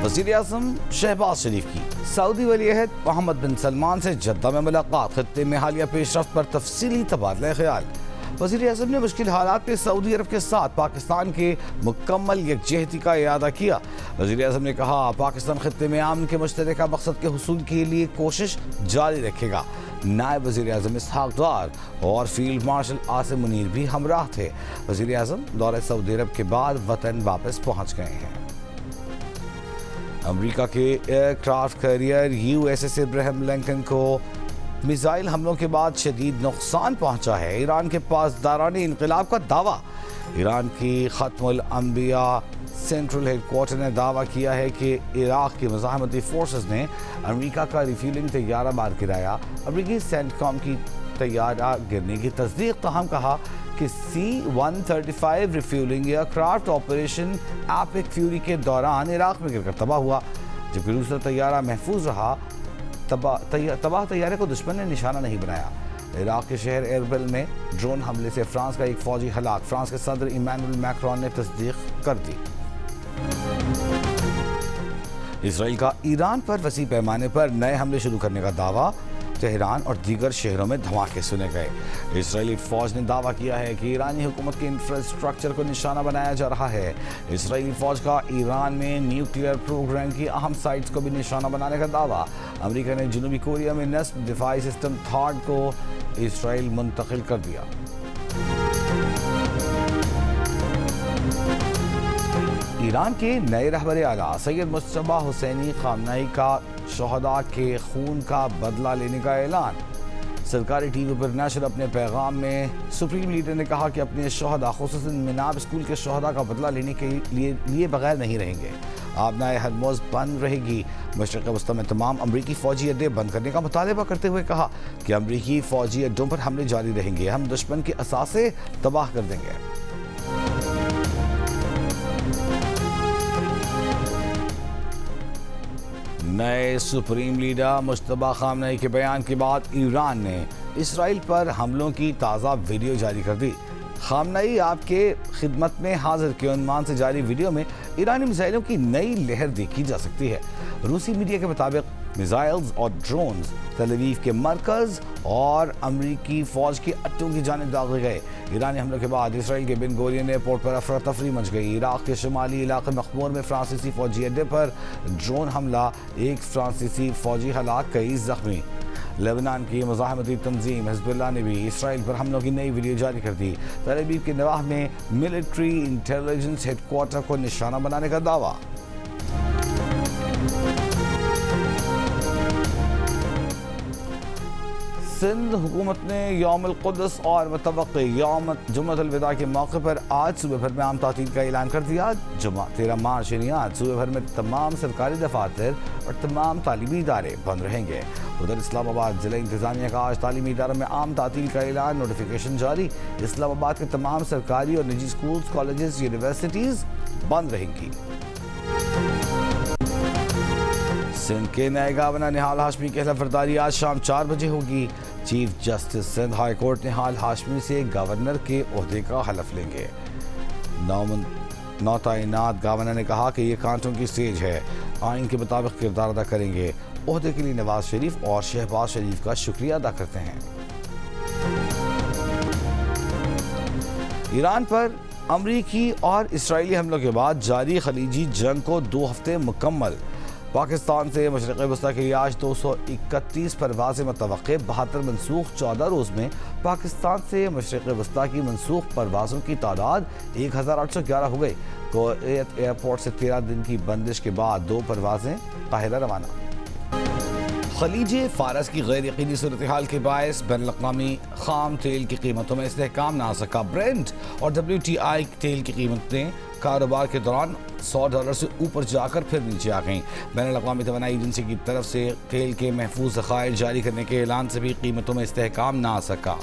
وزیر اعظم شہباز شریف کی سعودی ولی عہد محمد بن سلمان سے جدہ میں ملاقات، خطے میں حالیہ پیش رفت پر تفصیلی تبادلہ خیال۔ وزیر اعظم نے مشکل حالات میں سعودی عرب کے ساتھ پاکستان کے مکمل یکجہتی کا اعادہ کیا۔ وزیر اعظم نے کہا پاکستان خطے میں امن کے مشترکہ مقصد کے حصول کے لیے کوشش جاری رکھے گا۔ نائب وزیر اعظم اسحاق ڈار اور فیلڈ مارشل عاصم منیر بھی ہمراہ تھے۔ وزیر اعظم دورہ سعودی عرب کے بعد وطن واپس پہنچ گئے ہیں۔ امریکہ کے aircraft carrier U S S Abraham Lincoln کو میزائل حملوں کے بعد شدید نقصان پہنچا ہے۔ ایران کے پاسداران انقلاب کا دعویٰ۔ ایران کی ختم الانبیاء سینٹرل ہیڈ کوارٹر نے دعویٰ کیا ہے کہ عراق کی مزاحمتی فورسز نے امریکہ کا ریفیولنگ طیارہ مار گرایا۔ امریکی سینٹ کام کی طیارہ گرنے کی تصدیق، تاہم کہا کہ C-135 refuelling aircraft operation epic fury کے دوران عراق میں گر کر تباہ ہوا، جبکہ دوسرا طیارہ محفوظ رہا۔ تباہ طیارے کو دشمن نے نشانہ نہیں بنایا۔ عراق کے شہر اربل میں ڈرون حملے سے فرانس کا ایک فوجی ہلاک، فرانس کے صدر ایمانوئل میکرون نے تصدیق کر دی۔ اسرائیل کا ایران پر وسیع پیمانے پر نئے حملے شروع کرنے کا دعویٰ، تہران اور دیگر شہروں میں دھماکے سنے گئے۔ اسرائیلی فوج نے دعویٰ کیا ہے کہ ایرانی حکومت کے انفراسٹرکچر کو نشانہ بنایا جا رہا ہے۔ اسرائیلی فوج کا ایران میں نیوکلیئر پروگرام کی اہم سائٹس کو بھی نشانہ بنانے کا دعویٰ۔ امریکہ نے جنوبی کوریا میں نصب دفاعی سسٹم تھاڈ کو اسرائیل منتقل کر دیا۔ ایران کے نئے رہبر اعلیٰ سید مجتبیٰ حسینی خامنہئی کا شہداء کے خون کا بدلہ لینے کا اعلان۔ سرکاری ٹی وی پر نشر اپنے پیغام میں سپریم لیڈر نے کہا کہ اپنے شہداء خصوصاً مناب اسکول کے شہداء کا بدلہ لینے کے لیے بغیر نہیں رہیں گے۔ آبنائے ہرموز بند رہے گی۔ مشرق وسطی میں تمام امریکی فوجی اڈے بند کرنے کا مطالبہ کرتے ہوئے کہا کہ امریکی فوجی اڈوں پر حملے جاری رہیں گے، ہم دشمن کے اثاثے تباہ کر دیں گے۔ نئے سپریم لیڈر مجتبیٰ خامنہئی کے بیان کے بعد ایران نے اسرائیل پر حملوں کی تازہ ویڈیو جاری کر دی۔ خامنہئی آپ کے خدمت میں حاضر کے عنوان سے جاری ویڈیو میں ایرانی میزائلوں کی نئی لہر دیکھی جا سکتی ہے۔ روسی میڈیا کے مطابق میزائلز اور ڈرونز تل اویو کے مرکز اور امریکی فوج کے اڈوں کی جانب داغے گئے۔ ایرانی حملوں کے بعد اسرائیل کے بن گورین ایئرپورٹ پر افراتفری مچ گئی۔ عراق کے شمالی علاقے مخمور میں فرانسیسی فوجی اڈے پر ڈرون حملہ، ایک فرانسیسی فوجی ہلاک، کئی زخمی۔ لبنان کی مزاحمتی تنظیم حزب اللہ نے بھی اسرائیل پر حملوں کی نئی ویڈیو جاری کر دی۔ تل اویو کے نواح میں ملٹری انٹیلیجنس ہیڈ کوارٹر کو نشانہ بنانے کا دعویٰ۔ سندھ حکومت نے یوم القدس اور متوقع یوم جمعۃ الوداع کے موقع پر آج صوبے بھر میں عام تعطیل کا اعلان کر دیا۔ جمعہ 13 مارچ یعنی آج صوبے بھر میں تمام سرکاری دفاتر اور تمام تعلیمی ادارے بند رہیں گے۔ ادھر اسلام آباد ضلع انتظامیہ کا آج تعلیمی اداروں میں عام تعطیل کا اعلان، نوٹیفیکیشن جاری۔ اسلام آباد کے تمام سرکاری اور نجی اسکولز، کالجز، یونیورسٹیز بند رہیں گی۔ سندھ کے نئے گورنر نہال ہاشمی کی حلف برداری آج شام 4 بجے ہوگی۔ Chief justice Sindh high court Nihal Hashmi سے گورنر کے عہدے کا حلف لیں گے۔ نو تعینات گورنر نے کہا کہ یہ کانٹوں کی سٹیج ہے، آئین کے مطابق کردار ادا کریں گے۔ عہدے کے لیے نواز شریف اور شہباز شریف کا شکریہ ادا کرتے ہیں۔ ایران پر امریکی اور اسرائیلی حملوں کے بعد جاری خلیجی جنگ کو 2 ہفتے مکمل۔ پاکستان سے مشرق وسطی کے لیے آج 231 پروازیں متوقع، 72 منسوخ۔ 14 روز میں پاکستان سے مشرق وسطی کی منسوخ پروازوں کی تعداد 1811 ہو گئی۔ کویت ایئرپورٹ سے 13 دن کی بندش کے بعد 2 پروازیں قاہرہ روانہ۔ خلیج فارس کی غیر یقینی صورتحال کے باعث بین الاقوامی خام تیل کی قیمتوں میں استحکام نہ آ سکا۔ برنٹ اور WTI تیل کی قیمتیں کاروبار کے دوران $100 سے اوپر جا کر پھر نیچے آ گئیں۔ بین الاقوامی توانائی ایجنسی کی طرف سے تیل کے محفوظ ذخائر جاری کرنے کے اعلان سے بھی قیمتوں میں استحکام نہ آ سکا۔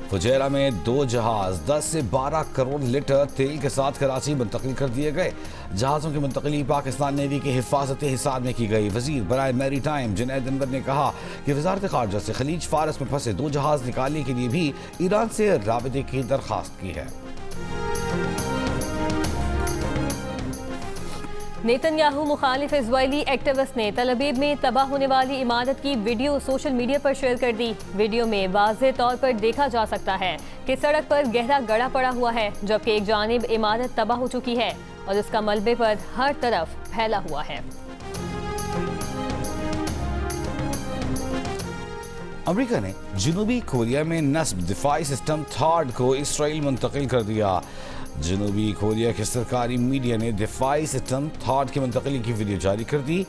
फुजैरा में 2 जहाज 10 से 12 करोड़ लीटर तेल के साथ कराची मुंतकिल कर दिए गए। जहाज़ों की मुंतकली पाकिस्तान नेवी के हिफाजती हिसाब में की गई। वजीर बराए मैरी टाइम जुनैद अनवर ने कहा कि वजारत खारजा से खलीज फारस में फंसे 2 जहाज निकालने के लिए भी ईरान से राबते की दरख्वास्त की है। नेतन्याहू मुखालिफ इजरायली एक्टिविस्ट ने तल अबीब में तबाह होने वाली इमारत की वीडियो सोशल मीडिया पर शेयर कर दी। वीडियो में वाज़ेह तौर पर देखा जा सकता है कि सड़क पर गहरा गड़ा पड़ा हुआ है, जबकि एक जानिब इमारत तबाह हो चुकी है और इसका मलबे पर हर तरफ फैला हुआ है। अमेरिका ने जनूबी कोरिया में नस्ब दिफाई सिस्टम थार्ड को इसराइल मुंतकिल कर दिया। जनूबी कोरिया के सरकारी मीडिया ने दिफाई सिस्टम थार्ड की मुंतकली की वीडियो जारी कर दी।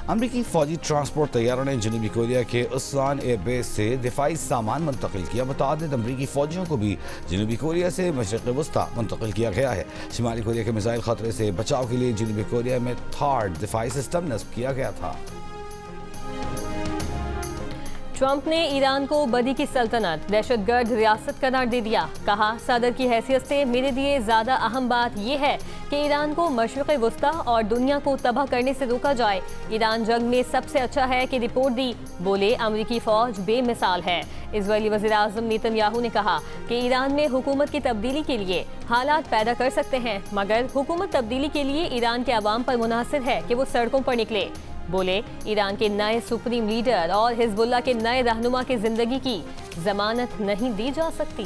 अमरीकी फौजी ट्रांसपोर्ट तैयारों ने जनूबी कोरिया के उसान एयरबेस से दिफाई सामान मुंतकिल किया। मुतादिद अमरीकी फौजियों को भी जनूबी कोरिया से मशरिक़ वस्ता मुंतकिल किया गया है। शुमाली कोरिया के मिसाइल खतरे से बचाव के लिए जनूबी कोरिया में थार्ड दिफाई सिस्टम नस्ब किया गया था। ट्रंप ने ईरान को बदी की सल्तनत, दहशतगर्द रियासत करार दे दिया। कहा, सदर की हैसियत से मेरे लिए ज़्यादा अहम बात यह है कि ईरान को मशरिक़ वस्ता और दुनिया को तबाह करने से रोका जाए। ईरान जंग में सबसे अच्छा है कि रिपोर्ट दी। बोले, अमरीकी फ़ौज बेमिसाल है। इजरायली वज़ीर-ए-आज़म नेतन्याहू ने कहा कि ईरान में हुकूमत की तब्दीली के लिए हालात पैदा कर सकते हैं, मगर हुकूमत तब्दीली के लिए ईरान के अवाम पर मुनासिब है कि वो सड़कों पर निकले। बोले, ईरान के नए सुप्रीम लीडर और हिजबुल्लाह के नए रहनुमा की जिंदगी की जमानत नहीं दी जा सकती।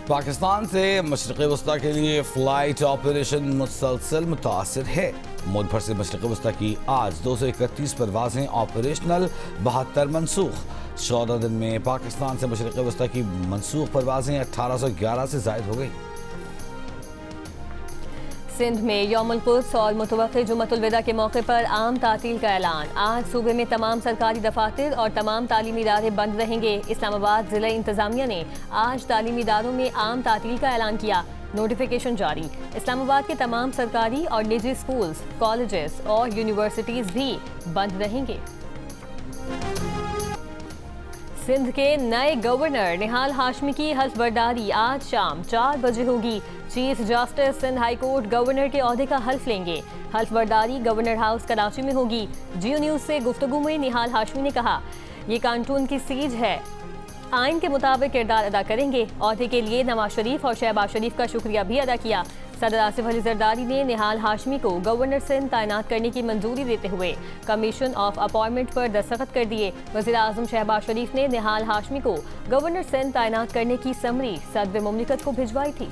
पाकिस्तान से मशरिक़ वस्ता के लिए फ़्लाइट ऑपरेशन मुसलसल मुतासिर है। मुल्क भर से मशरिक़ वस्ता की आज 231 परवाज़ें ऑपरेशनल, 72 मनसूख। 14 दिन में पाकिस्तान से मशरिक़ वस्ता की मनसूख परवाज़ें 1811 से ज़ायद हो गई। सिंध में यौमुल कुद्स और मुतवक्किल जुम्मतुल विदा के मौके पर आम तातील का ऐलान। आज सूबे में तमाम सरकारी दफातर और तमाम तालीमी इदारे बंद रहेंगे। इस्लामाबाद जिला इंतजामिया ने आज तालीमी इदारों में आम तातील का ऐलान किया। नोटिफिकेशन जारी। इस्लामाबाद के तमाम सरकारी और निजी स्कूल्स, कॉलेजेस और यूनिवर्सिटीज भी बंद रहेंगे। सिंध के नए गवर्नर निहाल हाशमी की हल्फ बर्दारी आज शाम 4 बजे होगी। Chief justice Sindh high court governor के ओहदे का हल्फ लेंगे। हल्फ बर्दारी गवर्नर हाउस कराची में होगी। जियो न्यूज़ से गुफ्तगू में निहाल हाशमी ने कहा, ये कानून की सीज है, आइन के मुताबिक किरदार अदा करेंगे। ओहदे के लिए नवाज शरीफ और शहबाज शरीफ का शुक्रिया भी अदा किया। सदर आसिफ अली जरदारी ने निहाल हाशमी को गवर्नर सिंध तैनात करने की मंजूरी देते हुए कमीशन ऑफ अपॉइंटमेंट पर दस्तखत कर दिए। वज़ीर आज़म शहबाज शरीफ ने निहाल हाशमी को गवर्नर सिंध तैनात करने की समरी सदर मुमलिकत को भिजवाई थी।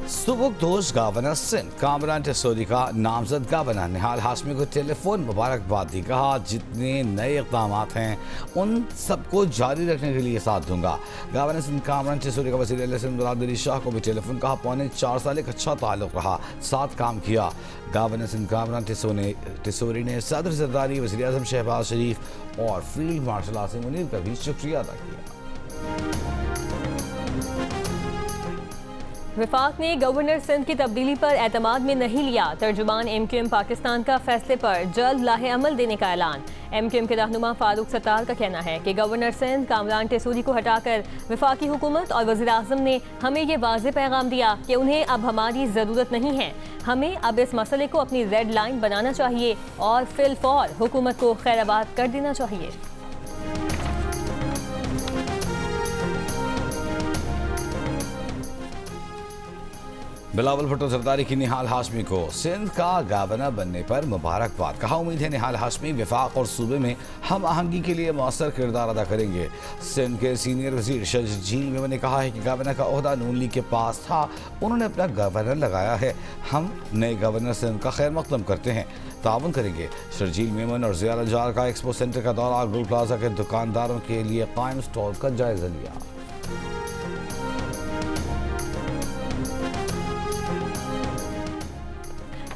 सुबुकदोश गवर्नर सिंध कामरान टेसोरी का नामजद गवर्नर निहाल हाशमी को टेलीफोन मुबारकबाद दी। कहा, जितने नए इक़दाम हैं उन सबको जारी रखने के लिए साथ दूंगा। गवर्नर सिंध कामरान टेसोरी का वज़ीर सिंध मुराद अली शाह को भी टेलीफोन कहा, 4.25 साल एक अच्छा ताल्लुक़ रहा, साथ काम किया। गवर्नर सिंध कामरान टेसोरी ने सदर जरदारी, वज़ीर आज़म शहबाज शरीफ और फील्ड मार्शल आसिम मुनीर का भी शुक्रिया अदा किया। वफाक ने गवर्नर सिंध की तब्दीली पर एतमाद में नहीं लिया। तर्जुमान MQM पाकिस्तान का फैसले पर जल्द लाहे अमल देने का ऐलान। MQM के रहनुमा फारूक सत्तार का कहना है कि गवर्नर सिंध कामरान टेसोरी को हटाकर वफाकी हुकूमत और वज़ीर आज़म ने हमें ये वाज़ेह पैगाम दिया कि उन्हें अब हमारी ज़रूरत नहीं है। हमें अब इस मसले को अपनी रेड लाइन बनाना चाहिए और फिलफौर हुकूमत को खैराबाद कर देना चाहिए। बिलावल भुट्टो जरदारी की निहाल हाशमी को सिंध का गवर्नर बनने पर मुबारकबाद। कहा, उम्मीद है निहाल हाशमी वफाक और सूबे में हम आहंगी के लिए मौसर किरदार अदा करेंगे। सिंध के सीनियर वजीर शरजील मेमन ने कहा है कि गवर्नर का ओहदा नून लीग के पास था, उन्होंने अपना गवर्नर लगाया है। हम नए गवर्नर सिंध का खैर मकदम करते हैं, ताउन करेंगे। शरजील मेमन और ज़िया लजार का एक्सपो सेंटर का दौरा, गुल प्लाजा के दुकानदारों के लिए कायम स्टॉल का जायजा लिया।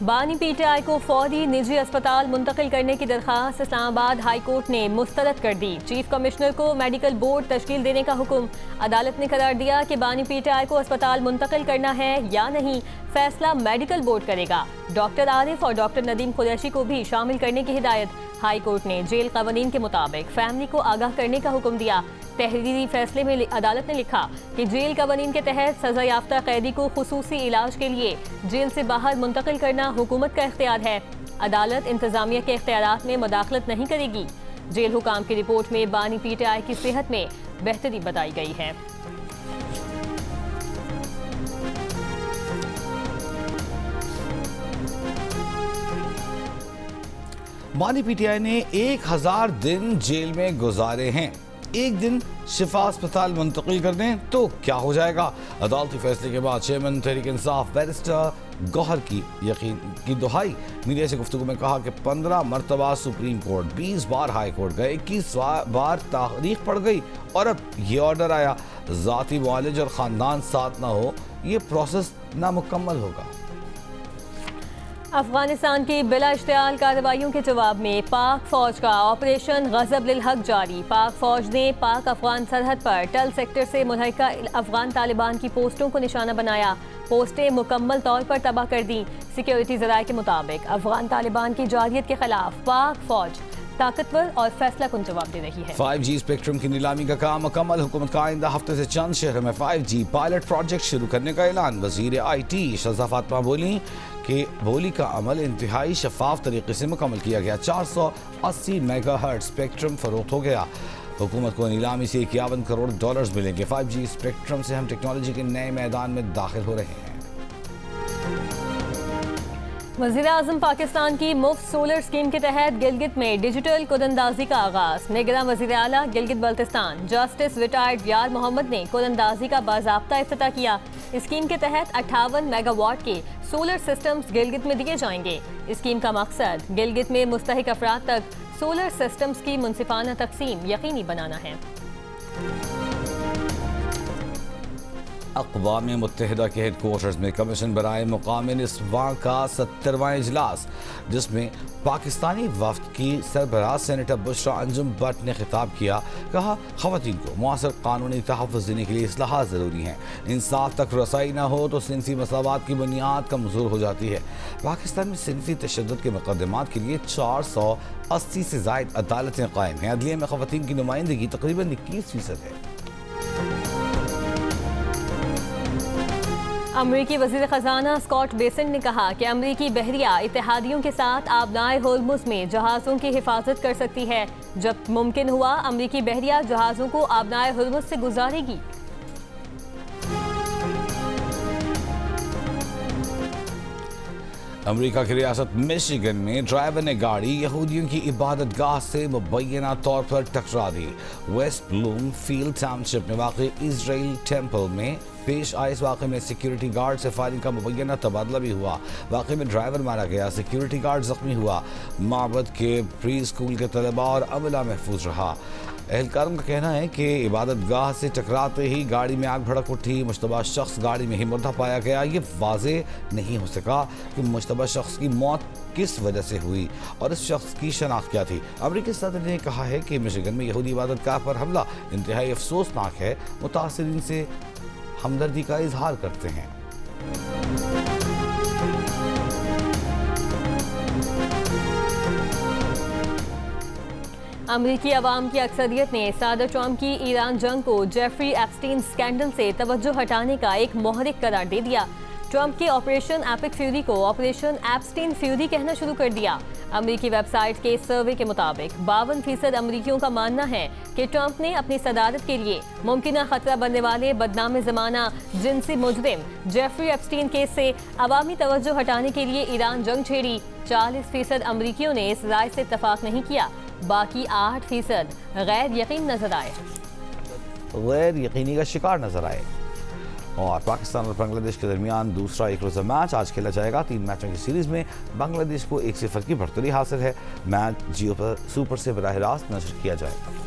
बानी पीटीआई को फौरी निजी अस्पताल मुंतकिल करने की दरख्वास्त इस्लामाबाद हाई कोर्ट ने मुस्तरद कर दी। चीफ कमिश्नर को मेडिकल बोर्ड तश्कील देने का हुक्म। अदालत ने करार दिया कि बानी पीटीआई को अस्पताल मुंतकिल करना है या नहीं, फैसला मेडिकल बोर्ड करेगा। डॉक्टर आरिफ और डॉक्टर नदीम कुरैशी को भी शामिल करने की हिदायत। हाई कोर्ट ने जेल कानून के मुताबिक फैमिली को आगाह करने का हुक्म दिया। तहरीरी फैसले में अदालत ने लिखा कि जेल कानून के तहत सजा याफ्ता कैदी को खुसूसी इलाज के लिए जेल से बाहर मुंतकिल करना हुकूमत का इख्तियार है। अदालत इंतजामिया के इख्तियारात में मुदाखलत नहीं करेगी। जेल हुकाम की रिपोर्ट में बानी पीटीआई की सेहत में बेहतरी बताई गई है। बानी पीटीआई ने 1000 दिन जेल में गुजारे हैं, एक दिन शिफा अस्पताल मुंतकिल कर दें तो क्या हो जाएगा। अदालती फैसले के बाद चेयरमैन तहरीक इंसाफ बैरिस्टर गौहर की यकीन की दुहाई। मीडिया से गुफ्तगू में कहा कि 15 मरतबा सुप्रीम कोर्ट, 20 बार हाई कोर्ट गए, 21 बार तारीख पड़ गई और अब ये ऑर्डर आया। ज़ाती मुआलिज और ख़ानदान साथ ना हो, ये प्रोसेस नामुकम्मल होगा। अफगानिस्तान की बिला इश्तियाल कार्रवाइयों के जवाब में पाक फौज का ऑपरेशन गज़ब लिल हक जारी। पाक फौज ने पाक अफगान सरहद पर टल सेक्टर से मुल्हिका अफगान तालिबान की पोस्टों को निशाना बनाया। पोस्टें मुकम्मल तौर पर तबाह कर दी। सिक्योरिटी ज़राए के मुताबिक अफगान तालिबान की जारियत के खिलाफ पाक फौज ताकतवर और फैसला कुन जवाब दे रही है। 5G स्पेक्ट्रम की नीलामी का काम मुकम्मल। हुकूमत का आइंदा हफ्ते से चंद शहरों में 5G पायलट प्रोजेक्ट शुरू करने का ऐलान। वज़ीर IT शज़ा फातिमा बोली कि बोली का अमल इंतहाई शफाफ तरीके से मुकम्मल किया गया। 480 मेगाहर्ट्ज़ स्पेक्ट्रम फरोख्त हो गया। हुकूमत को नीलामी से $51 करोड़ मिलेंगे। 5G स्पेक्ट्रम से हम टेक्नोलॉजी के नए मैदान में दाखिल हो रहे हैं। वज़ीर-ए-आज़म पाकिस्तान की मुफ्त सोलर स्कीम के तहत गिलगित में डिजिटल कुदंदाजी का आगाज। निगरान वज़ीर आला गिलगित बल्तिस्तान जस्टिस रिटायर्ड यार मोहम्मद ने कुदंदाजी का बाज़ाब्ता इफ्तिताह किया। स्कीम के तहत 58 मेगावाट के सोलर सिस्टम्स गिलगित में दिए जाएंगे। स्कीम का मकसद गिलगित में मुस्तहिक अफराद तक सोलर सिस्टम्स की मुनसिफाना तकसीम यकीनी बनाना है। अक़वाम मुत्तहिदा के हेड क्वार्टर्स में कमीशन बराए मुकामी निस्वां का 70वां इजलास, जिसमें पाकिस्तानी वफ़द की सरबराह सेनेटर बुशरा अंजुम भट्ट ने खिताब किया। कहा ख़वातीन को मुआसर कानूनी तहफ़्फ़ुज़ देने के लिए इस्लाहात ज़रूरी हैं। इंसाफ तक रसाई न हो तो सिंसी मसावात की बुनियाद कमज़ोर हो जाती है। पाकिस्तान में सिंसी तशद्दुद के मुक़दमात के लिए 480 से ज़ायद अदालतें कायम हैं। अदलिया में ख़वातीन की नुमाइंदगी तकरीबन 21% है। अमरीकी वज़ीर ख़ज़ाना स्कॉट बेसेंट ने कहा कि अमरीकी बहरिया इत्तेहादियों के साथ आबनाए होर्मुज़ में जहाज़ों की हिफाजत कर सकती है। जब मुमकिन हुआ अमरीकी बहरिया जहाज़ों को आबनाए होर्मुज़ से गुजारेगी। अमेरिका की रियासत मिशिगन में ड्राइवर ने गाड़ी यहूदियों की इबादत गाह से मुबैना तौर पर टकरा दी। वेस्ट ब्लूमफील्ड टाउनशिप में वाक़ इजराइल टेम्पल में पेश आए इस वाक़े में सिक्योरिटी गार्ड से फायरिंग का मुबैना तबादला भी हुआ। वाक़े में ड्राइवर मारा गया, सिक्योरिटी गार्ड ज़ख्मी हुआ। माबद के प्री स्कूल के तलबा और अमला महफूज रहा। एहलकारों का कहना है कि इबादत गाह से टकराते ही गाड़ी में आग भड़क उठी। मुश्तबा शख्स गाड़ी में ही मुर्दा पाया गया। ये वाज़े नहीं हो सका कि मुश्तबा शख्स की मौत किस वजह से हुई और इस शख्स की शनाख्त क्या थी। अमरीकी सदर ने कहा है कि मिशिगन में यहूदी इबादत गाह पर हमला इंतहाई अफसोसनाक है। मुतासिरीन से हमदर्दी का इजहार करते हैं। अमरीकी अवाम की अक्सरियत ने सदर ट्रंप की ईरान जंग को जेफरी एप्स्टीन स्कैंडल से तवज्जो हटाने का एक मोहरिक करार दे दिया। ट्रंप के ऑपरेशन एपिक फ्यूरी को ऑपरेशन एप्स्टीन फ्यूरी कहना शुरू कर दिया। अमरीकी वेबसाइट के सर्वे के मुताबिक 52% अमरीकियों का मानना है कि ट्रंप ने अपनी सदारत के लिए मुमकिन खतरा बनने वाले बदनाम ज़माना जिनसी मुजरिम जेफरी एप्स्टीन केस से अवामी तवज्जो हटाने के लिए ईरान जंग छेड़ी। 40% अमरीकियों ने इस राय से इत्तफाक नहीं किया। बाकी 8% गैर यकीन नजर आए, गैर यकीनी का शिकार नजर आए। और पाकिस्तान और बांग्लादेश के दरमियान दूसरा एक रोज़ा मैच आज खेला जाएगा। 3 मैचों की सीरीज़ में बांग्लादेश को 1-0 की बढ़तरी हासिल है। मैच जियो पर सुपर से बराह रास्त नशर किया जाएगा।